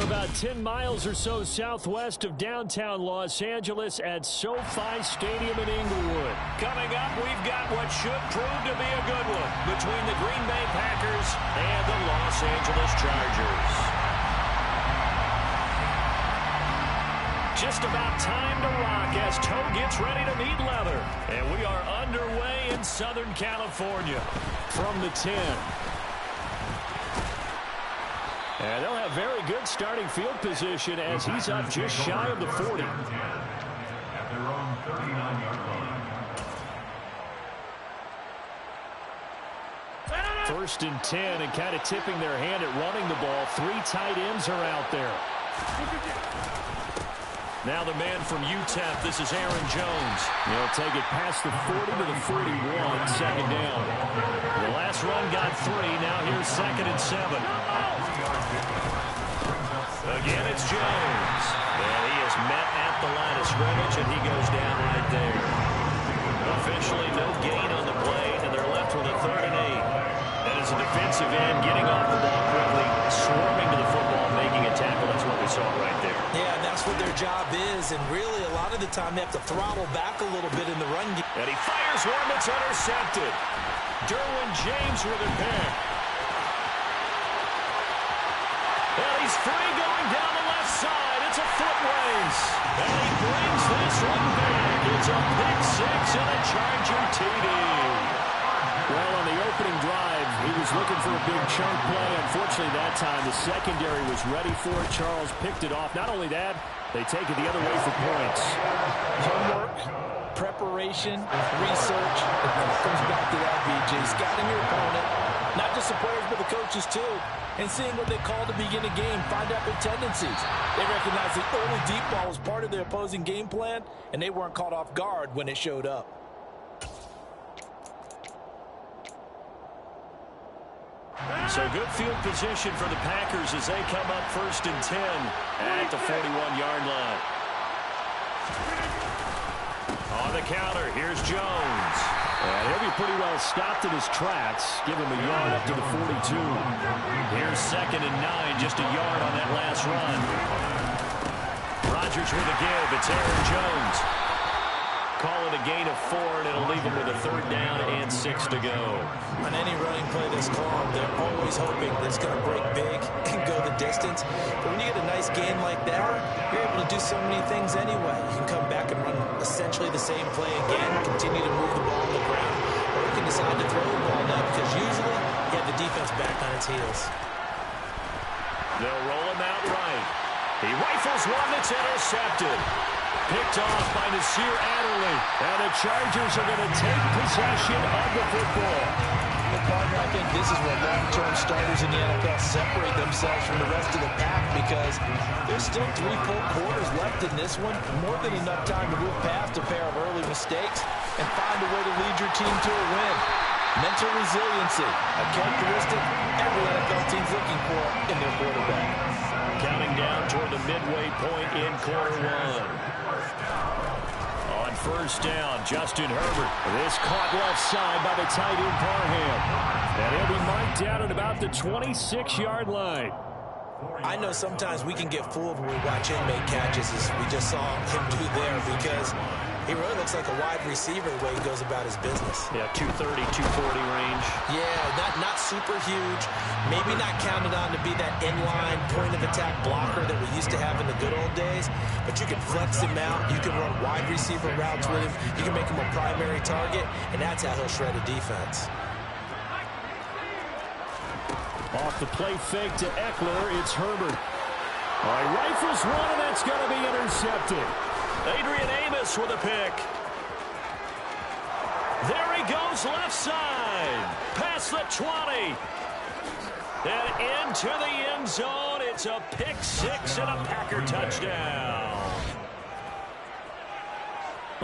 about 10 miles or so southwest of downtown Los Angeles at SoFi Stadium in Inglewood. Coming up, we've got what should prove to be a good one between the Green Bay Packers and the Los Angeles Chargers. Just about time to rock as Toe gets ready to meet leather. And we are underway in Southern California. From the 10. And they'll have very good starting field position as he's up just shy of the 40. First and 10, and kind of tipping their hand at running the ball. 3 tight ends are out there. Now the man from UTEP, this is Aaron Jones. He'll take it past the 40 to the 41, second down. The last run got 3, now here's second and 7. Again, it's Jones. And he is met at the line of scrimmage, and he goes down right there. Officially no gain on the play, and they're left with a 3rd and 8. That is a defensive end getting off the ball quickly, swarming to the football, making a tackle. That's what we saw right there. Yeah, and that's what their job is, and really a lot of the time they have to throttle back a little bit in the run game. And he fires one that's intercepted. Derwin James with a pick. And he's free going down the left side. It's a foot race. And he brings this one back. It's a pick 6 and a Charger TD. Well, on the opening drive, he was looking for a big chunk play. Unfortunately, that time, the secondary was ready for it. Charles picked it off. Not only that, they take it the other way for points. Homework, preparation, research. It all comes back to that, BJ. Scouting your opponent, not just the players, but the coaches, too. And seeing what they call to begin a game, find out their tendencies. They recognize the early deep ball was part of their opposing game plan, and they weren't caught off guard when it showed up. So good field position for the Packers as they come up first and 10 at the 41-yard line. On the counter, here's Jones. And he'll be pretty well stopped in his tracks. Give him a yard up to the 42. Here's second and 9, just a yard on that last run. Rodgers with a give. It's Aaron Jones. Call it a gain of 4, and it'll leave him with a 3rd down and 6 to go. On any running play that's called, they're always hoping that it's going to break big and go the distance. But when you get a nice gain like that, you're able to do so many things anyway. You can come back and run essentially the same play again, continue to move the ball on the ground, or you can decide to throw the ball now because usually you have the defense back on its heels. They'll roll him out right. He rifles one that's intercepted. Picked off by Nasir Adderley. And the Chargers are going to take possession of the football. Well, partner, I think this is where long-term starters in the NFL separate themselves from the rest of the pack because there's still 3 full quarters left in this one. More than enough time to move past a pair of early mistakes and find a way to lead your team to a win. Mental resiliency, a characteristic every NFL team's looking for in their quarterback. Counting down toward the midway point in quarter 1. On first down, Justin Herbert. This caught left side by the tight end Parham. And he'll be marked down at about the 26-yard line. I know sometimes we can get fooled when we watch him make catches as we just saw him do there because he really looks like a wide receiver the way he goes about his business. Yeah, 230, 240 range. Yeah, not super huge. Maybe not counted on to be that inline point-of-attack blocker that we used to have in the good old days. But you can flex him out. You can run wide receiver routes with him. You can make him a primary target, and that's how he'll shred a defense. Off the play fake to Eckler, it's Herbert. All right, rifles one, and that's going to be intercepted. Adrian Amos with a pick. There he goes left side. Past the 20. And into the end zone. It's a pick 6 and a Packer touchdown.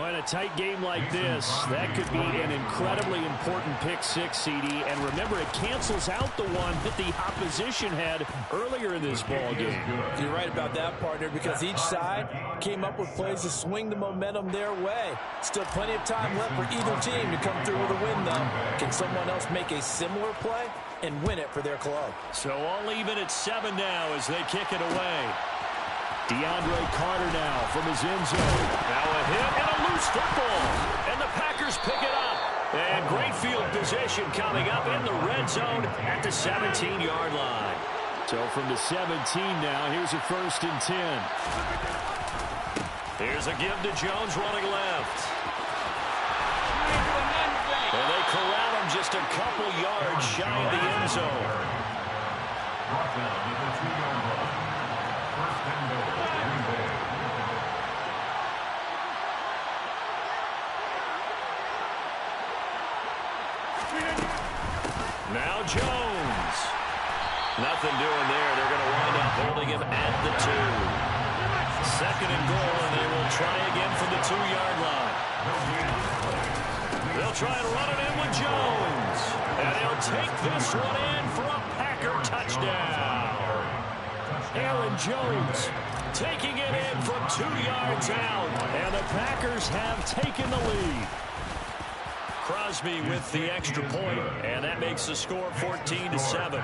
Well, in a tight game like this, that could be an incredibly important pick six, CD. And remember, it cancels out the one that the opposition had earlier in this ball game. You're right about that, partner, because each side came up with plays to swing the momentum their way. Still plenty of time left for either team to come through with a win, though. Can someone else make a similar play and win it for their club? So all even at 7 now as they kick it away. DeAndre Carter now from his end zone. Now a hit and a loose football. And the Packers pick it up. And great field position coming up in the red zone at the 17-yard line. So from the 17 now, here's a 1st and 10. Here's a give to Jones running left. And they corral him just a couple yards shy of the end zone. Now Jones. Nothing doing there. They're going to wind up holding him at the 2. 2nd and goal, and they will try again from the 2-yard line. They'll try and run it in with Jones. And he'll take this one in for a Packer touchdown. Aaron Jones taking it in from 2 yards out. And the Packers have taken the lead. Crosby with the extra point, and that makes the score 14-7.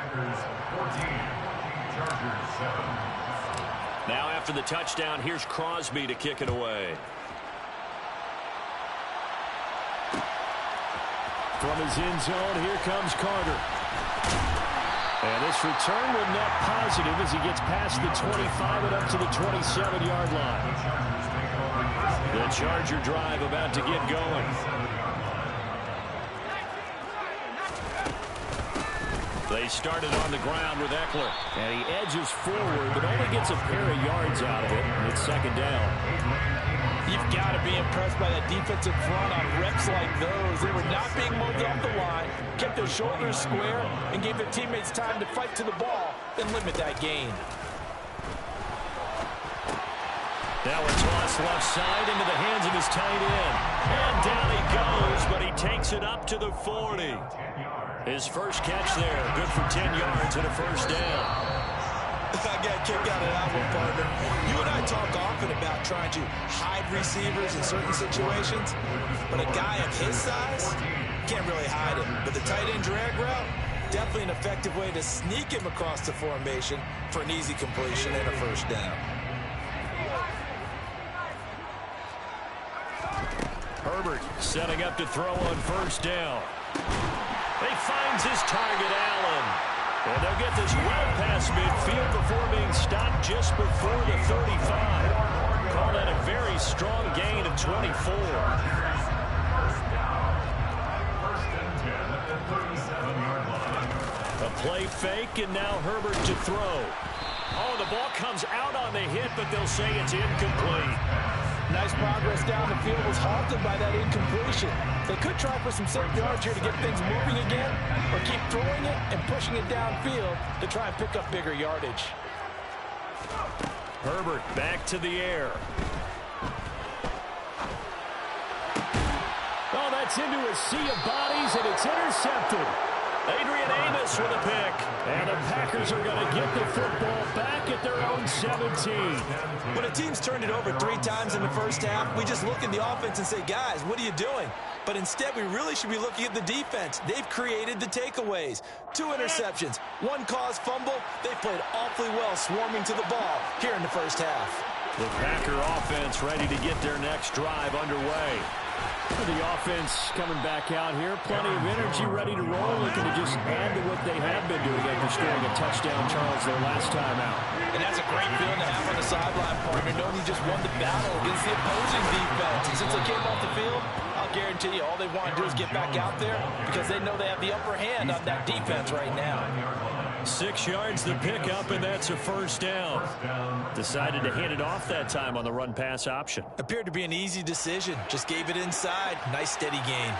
Now after the touchdown, here's Crosby to kick it away. From his end zone, here comes Carter. And this return will net positive as he gets past the 25 and up to the 27-yard line. The Charger drive about to get going. They started on the ground with Eckler. And he edges forward, but only gets a pair of yards out of it. And it's 2nd down. You've got to be impressed by that defensive front on reps like those. They were not being moved off the line, kept their shoulders square, and gave their teammates time to fight to the ball and limit that gain. Now a toss left side into the hands of his tight end. And down he goes, but he takes it up to the 40. His first catch there, good for 10 yards and a 1st down. I got a kick out of that one, partner. You and I talk often about trying to hide receivers in certain situations, but a guy of his size can't really hide him. But the tight end drag route, definitely an effective way to sneak him across the formation for an easy completion and a 1st down. Herbert setting up to throw on 1st down. He finds his target, Allen. And they'll get this well past midfield before being stopped just before the 35. Call that a very strong gain of 24. A play fake, and now Herbert to throw. Oh, the ball comes out on the hit, but they'll say it's incomplete. Nice progress down the field was halted by that incompletion. They could try for some safe yards here to get things moving again, or keep throwing it and pushing it downfield to try and pick up bigger yardage. Herbert back to the air. Oh, that's into a sea of bodies, and it's intercepted. Adrian Amos with a pick. And the Packers are going to get the football back at their own 17. When a team's turned it over 3 times in the first half, we just look at the offense and say, guys, what are you doing? But instead, we really should be looking at the defense. They've created the takeaways. 2 interceptions, 1 caused fumble. They played awfully well swarming to the ball here in the first half. The Packer offense ready to get their next drive underway. The offense coming back out here. Plenty of energy, ready to roll. Looking to just add to what they have been doing after scoring a touchdown, Charles, their last time out. And that's a great feeling to have on the sideline, partner, knowing you just won the battle against the opposing defense. And since they came off the field, I'll guarantee you all they want to do is get back out there because they know they have the upper hand on that defense right now. 6 yards the pickup, and that's a 1st down. Decided to hand it off that time on the run-pass option. Appeared to be an easy decision. Just gave it inside. Nice steady gain.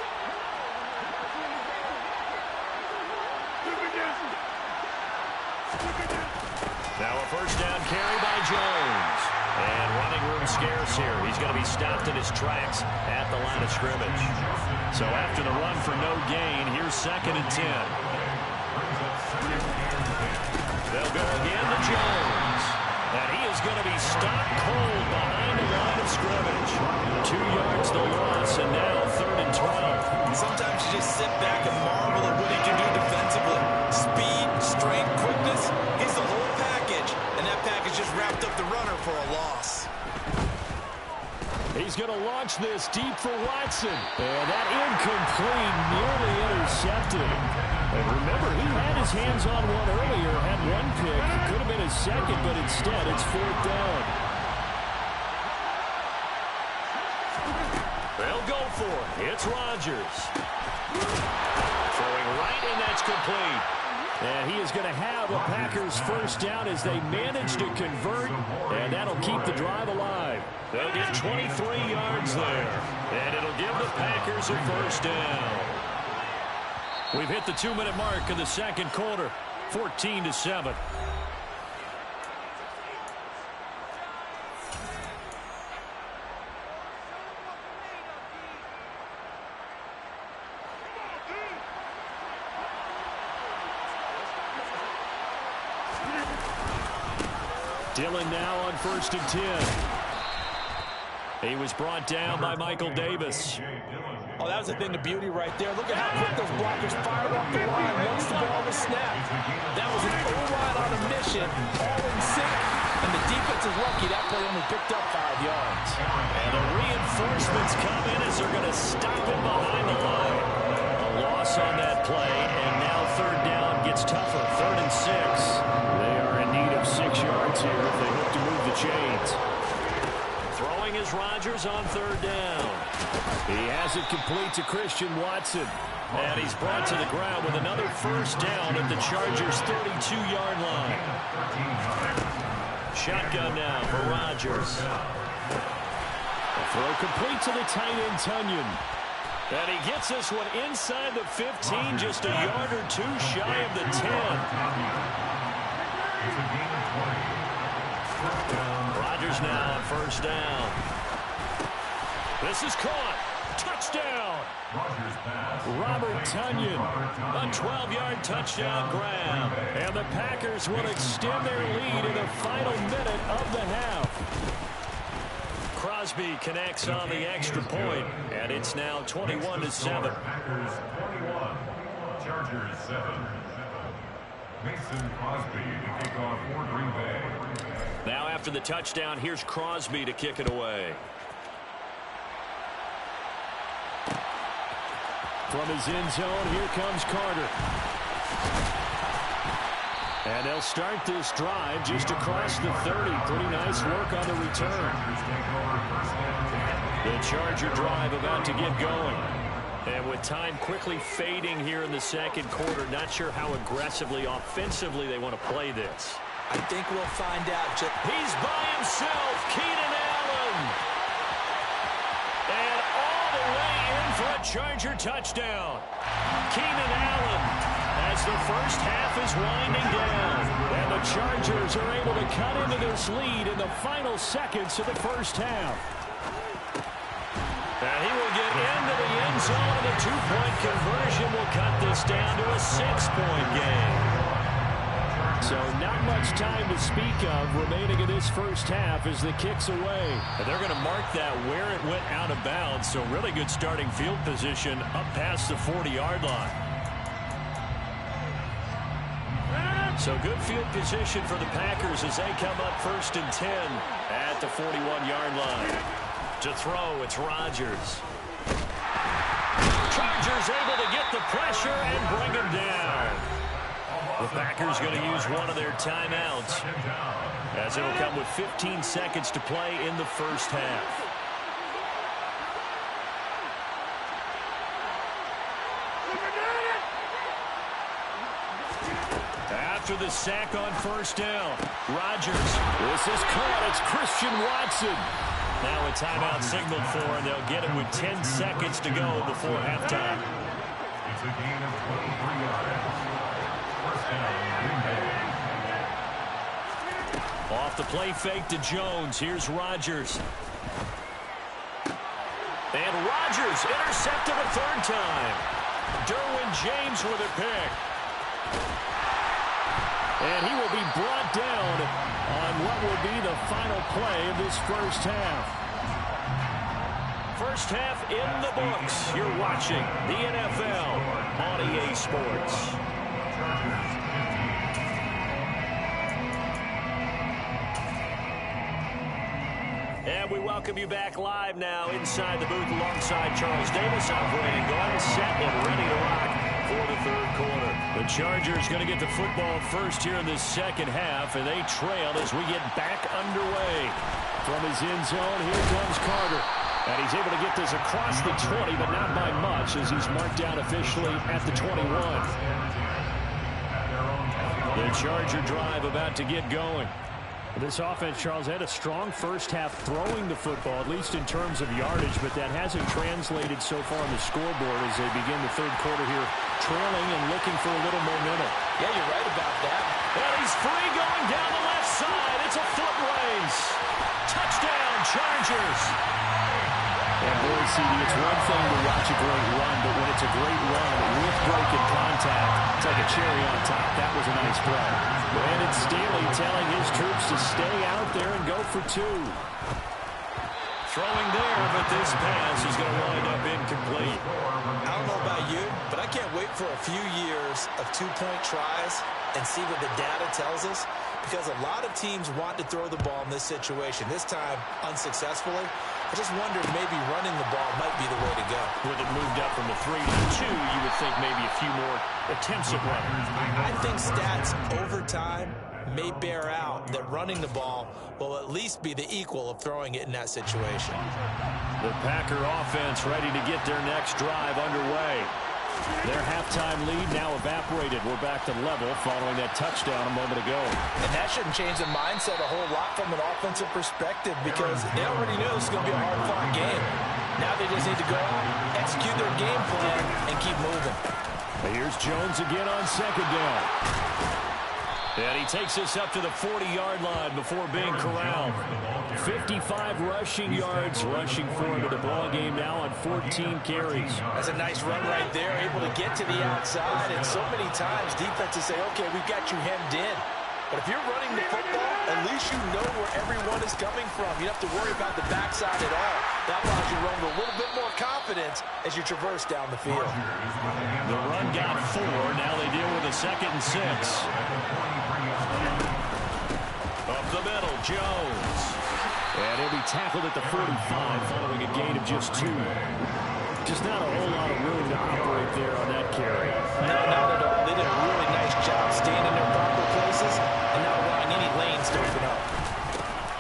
Now a 1st down carry by Jones. And running room scarce here. He's going to be stopped in his tracks at the line of scrimmage. So after the run for no gain, here's 2nd and 10. They'll go again to Jones. And he is going to be stopped cold behind the line of scrimmage. 2 yards the loss, and now 3rd and 12. Sometimes you just sit back and marvel at what he can do defensively. Speed, strength, quickness. He's the whole package. And that package just wrapped up the runner for a loss. He's going to launch this deep for Watson. And that incomplete, nearly intercepted. And remember, he had his hands on one earlier, had one pick. Could have been his second, but instead it's 4th down. They'll go for it. It's Rodgers. Throwing right, and that's complete. And he is going to have a Packers 1st down as they manage to convert, and that'll keep the drive alive. They'll get 23 yards there, and it'll give the Packers a 1st down. We've hit the 2-minute mark in the 2nd quarter, 14-7. Dillon now on 1st and 10. He was brought down by Michael Davis. Oh, that was a thing of beauty right there. Look at how quick those blockers fired off the line once the ball was snapped. That was an O-line on a mission, all in sync, and the defense is lucky that play only picked up 5 yards. And the reinforcements come in as they're going to stop him behind the line. A loss on that play, and now 3rd down gets tougher. 3rd and 6. They are in need of 6 yards here if they hope to move the chains. Throwing is Rodgers on 3rd down. He has it complete to Christian Watson. And he's brought to the ground with another 1st down at the Chargers' 32-yard line. Shotgun now for Rodgers. A throw complete to the tight end, Tunyon. And he gets this one inside the 15, just a yard or 2 shy of the 10. Rodgers now on 1st down. This is caught. Touchdown. Robert Tunyon. A 12-yard touchdown grab. And the Packers will extend their lead in the final minute of the half. Crosby connects on the extra point, and it's now 21-7. Packers 21, Chargers 7. Mason Crosby to kick off for Green Bay. Now after the touchdown, here's Crosby to kick it away. From his end zone, here comes Carter. And they'll start this drive just across the 30. Pretty nice work on the return. The Charger drive about to get going. And with time quickly fading here in the 2nd quarter, not sure how aggressively, offensively they want to play this. I think we'll find out. He's by himself, Keenan Allen. And all the way in for a Charger touchdown. Keenan Allen, as the 1st half is winding down. And the Chargers are able to cut into this lead in the final seconds of the 1st half. And he will get into the end zone, and the 2-point conversion will cut this down to a 6-point game. So not much time to speak of remaining in this 1st half as the kick's away. And they're going to mark that where it went out of bounds, so really good starting field position up past the 40-yard line. So good field position for the Packers as they come up 1st and 10 at the 41-yard line. To throw, it's Rodgers. Chargers able to get the pressure and bring him down. The Packers going to use one of their timeouts as it'll come with 15 seconds to play in the 1st half. After the sack on 1st down, Rodgers. This is caught. It's Christian Watson. Now a timeout signaled for, and they'll get it with 10 seconds to go before halftime. It's a gain of 23 yards. 1st down, Green Bay. Off the play fake to Jones. Here's Rodgers. And Rodgers intercepted a third time. Derwin James with a pick. And he will be brought down on what will be the final play of this first half. First half in the books. You're watching the NFL on EA Sports. And we welcome you back live now inside the booth alongside Charles Davis, operating gun, set and ready to rock for the third quarter. The Chargers going to get the football first here in this second half, and they trail as we get back underway. From his end zone, here comes Carter. And he's able to get this across the 20, but not by much as he's marked down officially at the 21. The Charger drive about to get going. This offense, Charles, had a strong first half throwing the football, at least in terms of yardage, but that hasn't translated so far on the scoreboard as they begin the third quarter here, trailing and looking for a little momentum. Yeah, you're right about that. And he's free going down the left side. It's a foot race. Touchdown, Chargers. And boy, CD, it's one thing to watch a great run, but when it's a great run with breaking contact, it's like a cherry on top. That was a nice play. Brandon Staley telling his troops to stay out there and go for two. Throwing there, but this pass is going to wind up incomplete. I don't know about you, but I can't wait for a few years of two-point tries and see what the data tells us, because a lot of teams want to throw the ball in this situation. This time, unsuccessfully. I just wonder if maybe running the ball might be the way to go. With it moved up from the 3 to 2, you would think maybe a few more attempts at running. I think stats over time may bear out that running the ball will at least be the equal of throwing it in that situation. The Packer offense ready to get their next drive underway. Their halftime lead now evaporated. We're back to level following that touchdown a moment ago. And that shouldn't change the mindset a whole lot from an offensive perspective, because they already knew this is going to be a hard-fought game. Now they just need to go out, execute their game plan, and keep moving. Here's Jones again on second down. And he takes us up to the 40-yard line before being corralled. 55 rushing yards, rushing forward to the ball game now on 14 carries. That's a nice run right there, able to get to the outside. And so many times defenses say, okay, we've got you hemmed in. But if you're running the football, at least you know where everyone is coming from. You don't have to worry about the backside at all. That allows you to run with a little bit more confidence as you traverse down the field. The run got 4. Now they deal with a 2nd and 6. Up the middle, Jones. And he'll be tackled at the 45 following a gain of just 2. Just not a whole lot of room to operate there on that carry. No, not at all. They did a really nice job staying in their proper places and not allowing any lanes to open up.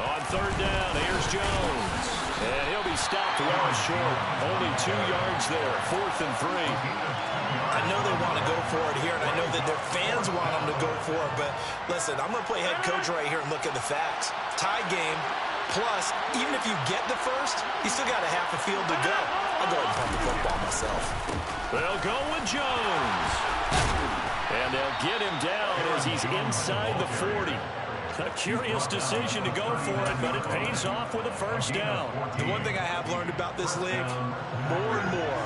On third down, here's Jones. And he'll be stopped well short. Only 2 yards there, 4th and 3. I know they want to go for it here, and I know that their fans want them to go for it, but listen, I'm going to play head coach right here and look at the facts. Tie game, plus, even if you get the first, you still got a half a field to go. I'll go ahead and pump the football myself. They'll go with Jones. And they'll get him down as he's inside the 40. A curious decision to go for it, but it pays off with a first down. The one thing I have learned about this league, more and more,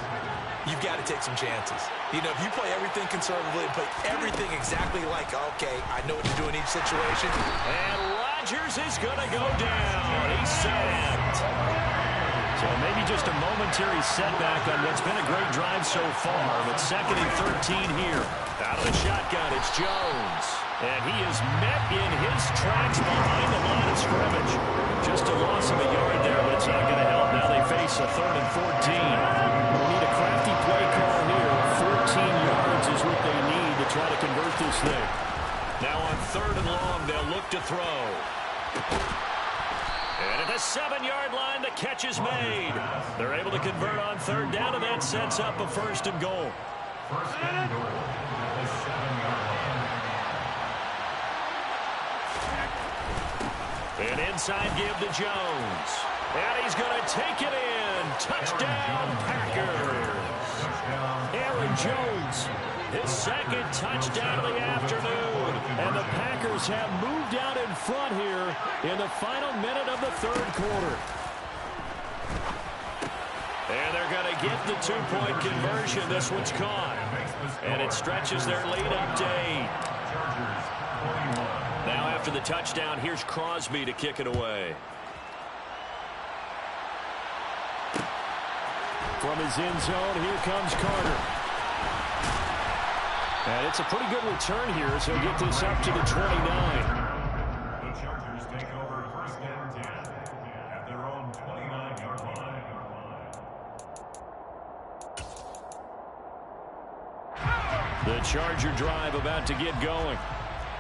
you've got to take some chances. You know, if you play everything conservatively and play everything exactly like, okay, I know what to do in each situation. And Rodgers is going to go down. He's sacked. So maybe just a momentary setback on what's been a great drive so far, but 2nd and 13 here. Out of the shotgun, it's Jones. And he is met in his tracks behind the line of scrimmage. Just a loss of a yard there, but it's not going to help. Now they face a 3rd and 14. They need a crafty play call here. 14 yards is what they need to try to convert this thing. Now on 3rd and long, they'll look to throw. And at the 7-yard line, the catch is made. They're able to convert on 3rd down, and that sets up a 1st and goal. 1st and goal at the 7-yard line. An inside give to Jones. And he's going to take it in. Touchdown, Packers. Aaron Jones, his 2nd touchdown of the afternoon. and the Packers have moved out in front here in the final minute of the third quarter. And they're going to get the two-point conversion. This one's caught. And it stretches their lead up to 8. Now after the touchdown, here's Crosby to kick it away. From his end zone, here comes Carter. And it's a pretty good return here as he'll get this up to the 29. The Chargers take over first and 10 at their own 29-yard line. The Charger drive about to get going.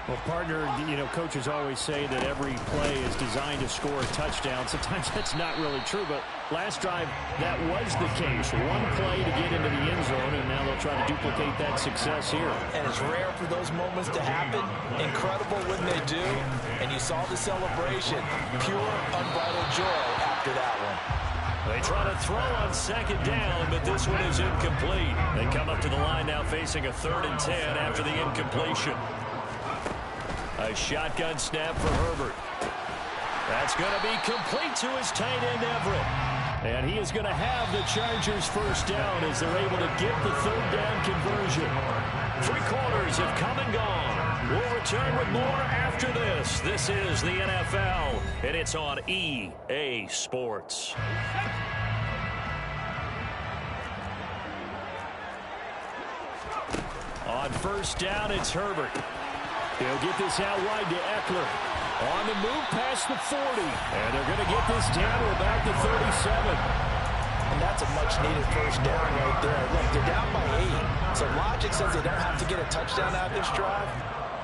Well, partner, coaches always say that every play is designed to score a touchdown. Sometimes that's not really true, but last drive, that was the case. One play to get into the end zone, and now they'll try to duplicate that success here. And it's rare for those moments to happen. Incredible when they do. And you saw the celebration. Pure, unbridled joy after that one. They try to throw on second down, but this one is incomplete. They come up to the line now facing a 3rd and 10 after the incompletion. A shotgun snap for Herbert. That's going to be complete to his tight end, Everett. And he is going to have the Chargers first down as they're able to get the 3rd down conversion. 3 quarters have come and gone. We'll return with more after this. This is the NFL, and it's on EA Sports. On first down, it's Herbert. He'll get this out wide to Eckler. On the move past the 40. And they're going to get this down to about the 37. And that's a much-needed first down right there. Look, they're down by 8. So logic says they don't have to get a touchdown out of this drive.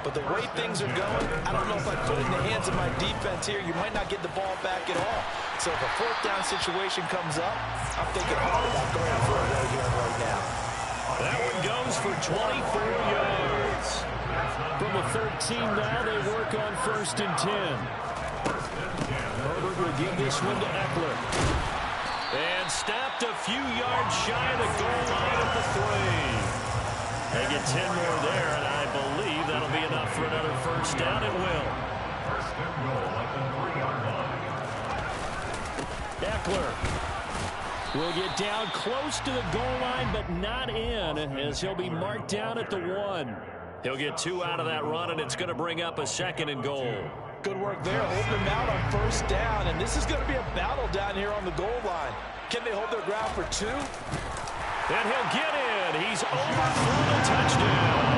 But the way things are going, I don't know if I put it in the hands of my defense here. You might not get the ball back at all. So if a 4th down situation comes up, I'm thinking hard about going for it right now. That one goes for 24 yards. From the 13 now, they work on 1st and 10. Herbert will give this one to Eckler. And stopped a few yards shy of the goal line at the 3. They get 10 more there, and I believe that'll be enough for another first down. It will. First and goal at the 3-yard line. Eckler will get down close to the goal line, but not in, as he'll be marked down at the 1. He'll get 2 out of that run, and it's going to bring up a 2nd and goal. Good work there, holding them out on first down, and this is going to be a battle down here on the goal line. Can they hold their ground for 2? And he'll get in. He's over for the touchdown.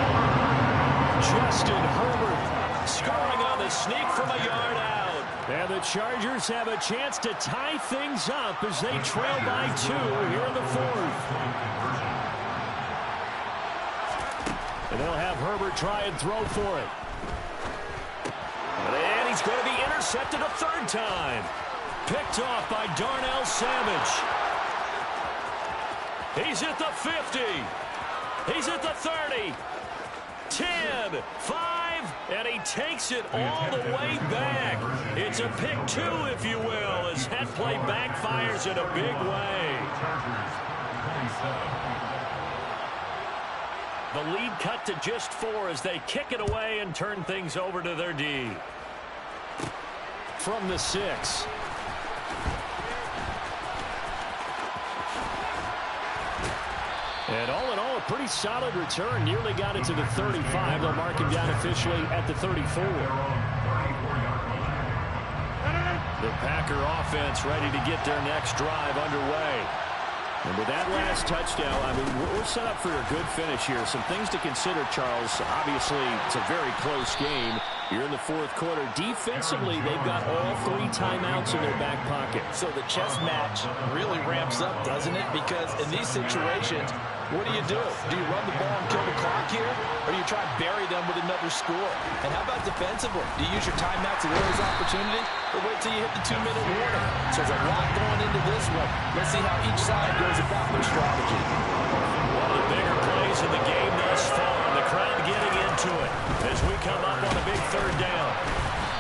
Justin Herbert scoring on the sneak from a yard out. And the Chargers have a chance to tie things up as they trail by 2 here in the 4th. And they'll have Herbert try and throw for it. And he's going to be intercepted a 3rd time. Picked off by Darnell Savage. He's at the 50. He's at the 30. 10, 5, and he takes it all the way back. It's a pick 2, if you will, as that play backfires in a big way. The lead cut to just 4 as they kick it away and turn things over to their D. From the 6. And all in all, a pretty solid return. Nearly got it to the 35. They'll mark him down officially at the 34. The Packer offense ready to get their next drive underway. And with that last touchdown, I mean, we're set up for a good finish here. Some things to consider, Charles. Obviously, it's a very close game. You're in the 4th quarter. Defensively, they've got all 3 timeouts in their back pocket. So the chess match really ramps up, doesn't it? Because in these situations, what do? Do you run the ball and kill the clock here? Or do you try and bury them with another score? And how about defensively? Do you use your timeouts at early opportunity? Or wait till you hit the 2-minute warning? So there's a lot going into this one. Let's see how each side goes about their strategy. One of the bigger plays in the game thus far. The crowd getting into it as we come up on a big 3rd down.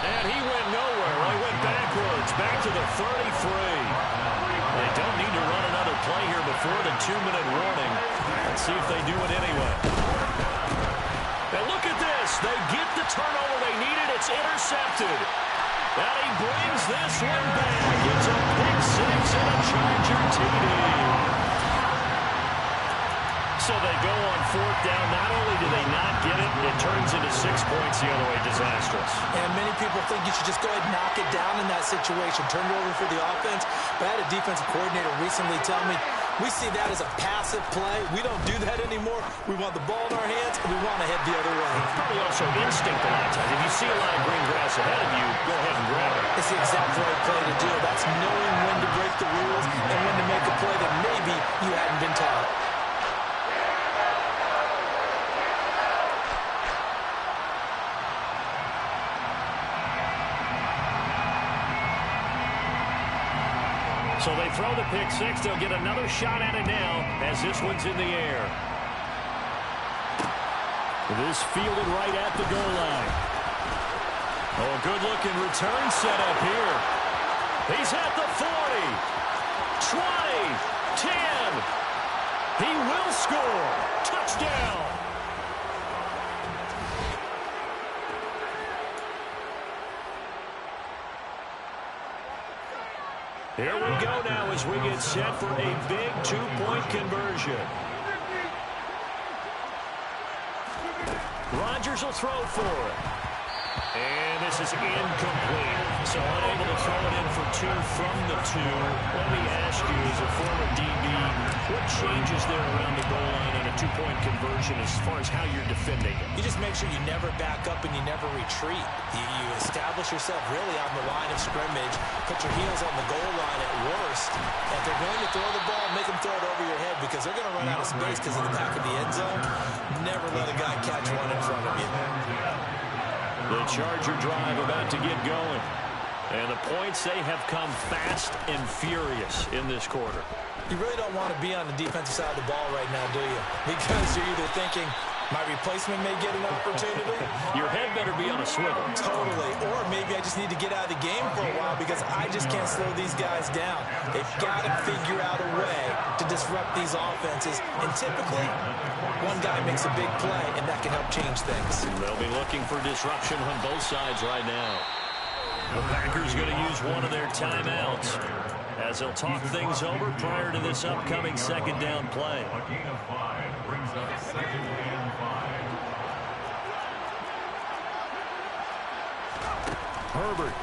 And he went nowhere. He went backwards, back to the 33. They don't need to run another play here before the 2-minute warning. Let's see if they do it anyway. And look at this. They get the turnover they needed. It's intercepted. And he brings this one back. It's a pick six and a Charger TD. So they go on fourth down. Not only do they not get it, it turns into 6 points the other way. Disastrous. And many people think you should just go ahead and knock it down in that situation. Turn it over for the offense. But I had a defensive coordinator recently tell me, we see that as a passive play. We don't do that anymore. We want the ball in our hands, and we want to head the other way. Probably also instinct a lot of times. If you see a lot of green grass ahead of you, go ahead and grab it. It's the exact right play to do. That's knowing when to break the rules and when to make a play that maybe you hadn't been taught. So they throw the pick six. They'll get another shot at it now as this one's in the air. This fielded right at the goal line. Oh, good-looking return set up here. He's at the 40, 20, 10. He will score. Touchdown. Here we go now as we get set for a big two-point conversion. Rodgers will throw for it. And this is incomplete. So unable to throw it in for two from the two. Let me ask you, as a former DB, what changes there around the goal line on a two-point conversion as far as how you're defending it? You just make sure you never back up and you never retreat. You establish yourself really on the line of scrimmage, put your heels on the goal line at worst. If they're going to throw the ball, make them throw it over your head because they're going to run out of space because of the back of the end zone. Never let a guy catch one in front of you. The Charger drive about to get going. And the points, they have come fast and furious in this quarter. You really don't want to be on the defensive side of the ball right now, do you? Because you're either thinking, my replacement may get an opportunity. Your head better be on a swivel. Totally. Or maybe I just need to get out of the game for a while because I just can't slow these guys down. They've got to figure out a way to disrupt these offenses. And typically, one guy makes a big play, and that can help change things. They'll be looking for disruption on both sides right now. The Packers going to use one of their timeouts as they'll talk things over prior to this upcoming second down play. A gain of 5 brings up second and 5. Herbert.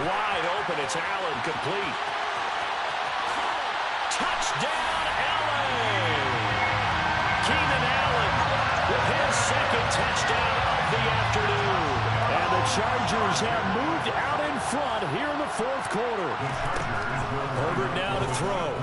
Wide open. It's Allen, complete. Touchdown, Allen! Keenan Allen with his second touchdown of the afternoon. And the Chargers have moved out in front here in the fourth quarter. Herbert now to throw.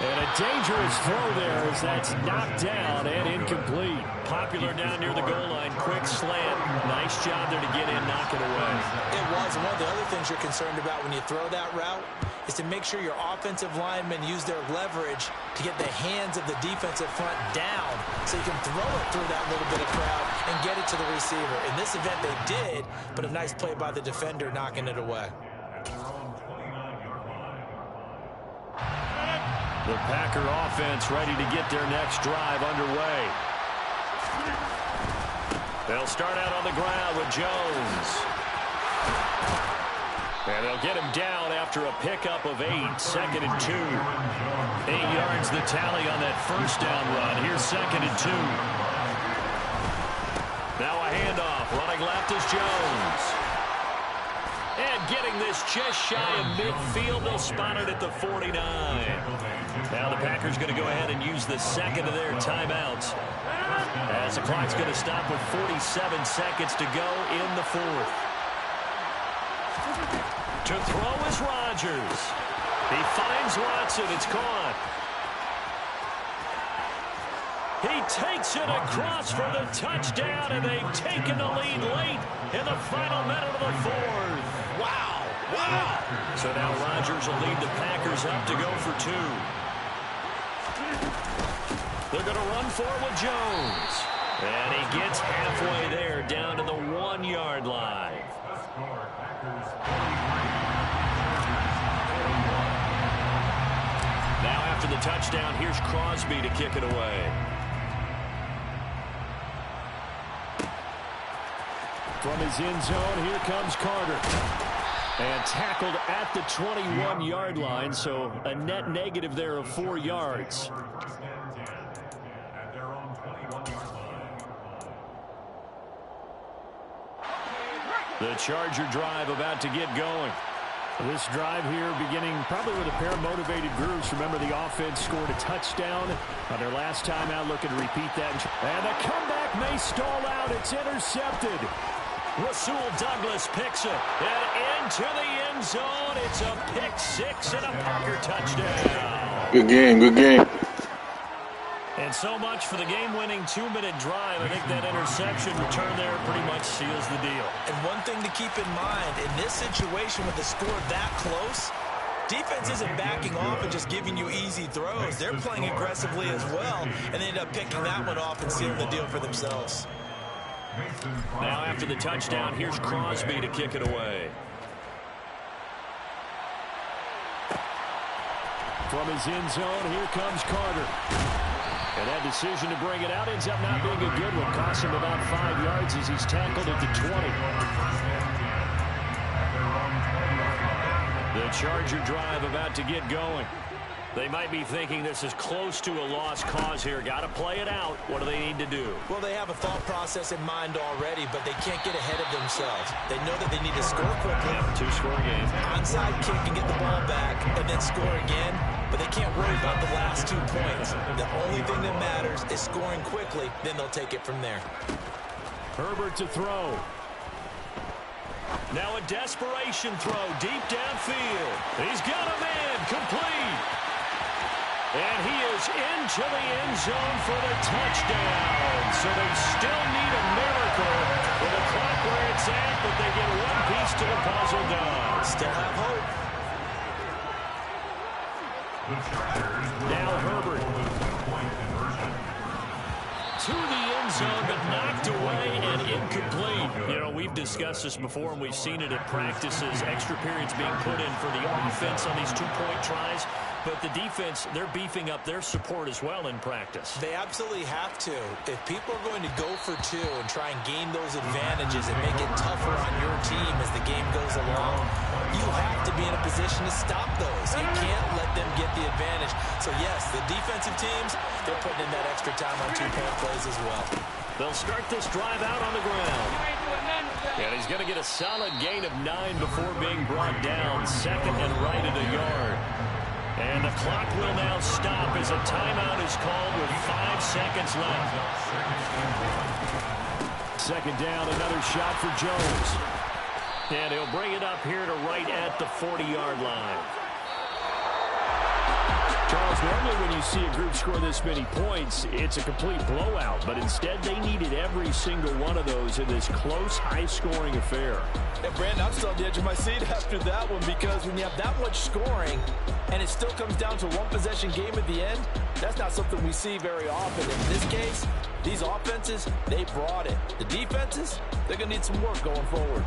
And a dangerous throw there as that's knocked down and incomplete. Popular down near the goal line. Quick slant. Nice job there to get in, knock it away. It was. And one of the other things you're concerned about when you throw that route is to make sure your offensive linemen use their leverage to get the hands of the defensive front down so you can throw it through that little bit of crowd and get it to the receiver. In this event, they did, but a nice play by the defender knocking it away. The Packer offense ready to get their next drive underway. They'll start out on the ground with Jones. And they'll get him down after a pickup of 8, 2nd and 2. 8 yards the tally on that first down run. Here's 2nd and 2. Now a handoff. Running left is Jones. And getting this just shy of midfield. They'll spot it at the 49. Now the Packers going to go ahead and use the second of their timeouts, as the clock's going to stop with 47 seconds to go in the fourth. To throw is Rodgers. He finds Watson. It's caught. He takes it across for the touchdown, and they've taken the lead late in the final minute of the fourth. Wow. Wow. So now Rodgers will lead the Packers up to go for 2. They're going to run for it with Jones. And he gets halfway there, down to the 1-yard line. Now after the touchdown, here's Crosby to kick it away. From his end zone, here comes Carter. And tackled at the 21-yard line, so a net negative there of 4 yards. The Charger drive about to get going. This drive here beginning probably with a pair of motivated groups. Remember, the offense scored a touchdown on their last time out, looking to repeat that. And the comeback may stall out. It's intercepted. Rasul Douglas picks it. And into the end zone. It's a pick six and a Packer touchdown. Good game, good game. And so much for the game-winning 2-minute drive. I think that interception return there pretty much seals the deal. And one thing to keep in mind, in this situation with the score that close, defense isn't backing off and just giving you easy throws. They're playing aggressively as well, and they end up picking that one off and sealing the deal for themselves. Now after the touchdown, here's Crosby to kick it away. From his end zone, here comes Carter. And that decision to bring it out ends up not being a good one. Costs him about 5 yards as he's tackled at the 20. The Charger drive about to get going. They might be thinking this is close to a lost cause here. Got to play it out. What do they need to do? Well, they have a thought process in mind already, but they can't get ahead of themselves. They know that they need to score quickly. Yeah, 2-score game. Onside kick and get the ball back and then score again, but they can't worry about the last 2 points. The only thing that matters is scoring quickly, then they'll take it from there. Herbert to throw. Now a desperation throw deep downfield. He's got him in, complete. And he is into the end zone for the touchdown. So they still need a miracle with the clock where it's at, but they get one piece to the puzzle done. Still have hope. Now Herbert. To the end zone, but knocked away and incomplete. You know, we've discussed this before, and we've seen it at practices. Extra periods being put in for the offense on these 2-point tries. But the defense, they're beefing up their support as well in practice. They absolutely have to. If people are going to go for 2 and try and gain those advantages and make it tougher on your team as the game goes along, you have to be in a position to stop those. You can't let them get the advantage. So, yes, the defensive teams, they're putting in that extra time on 2-point plays as well. They'll start this drive out on the ground. And he's going to get a solid gain of 9 before being brought down. Second and right at a yard. And the clock will now stop as a timeout is called with 5 seconds left. Second down, another shot for Jones. And he'll bring it up here to right at the 40-yard line. Charles, normally when you see a group score this many points, it's a complete blowout. But instead, they needed every single one of those in this close, high-scoring affair. And, Brandon, I'm still on the edge of my seat after that one because when you have that much scoring and it still comes down to a one-possession game at the end, that's not something we see very often. In this case, these offenses, they brought it. The defenses, they're going to need some work going forward.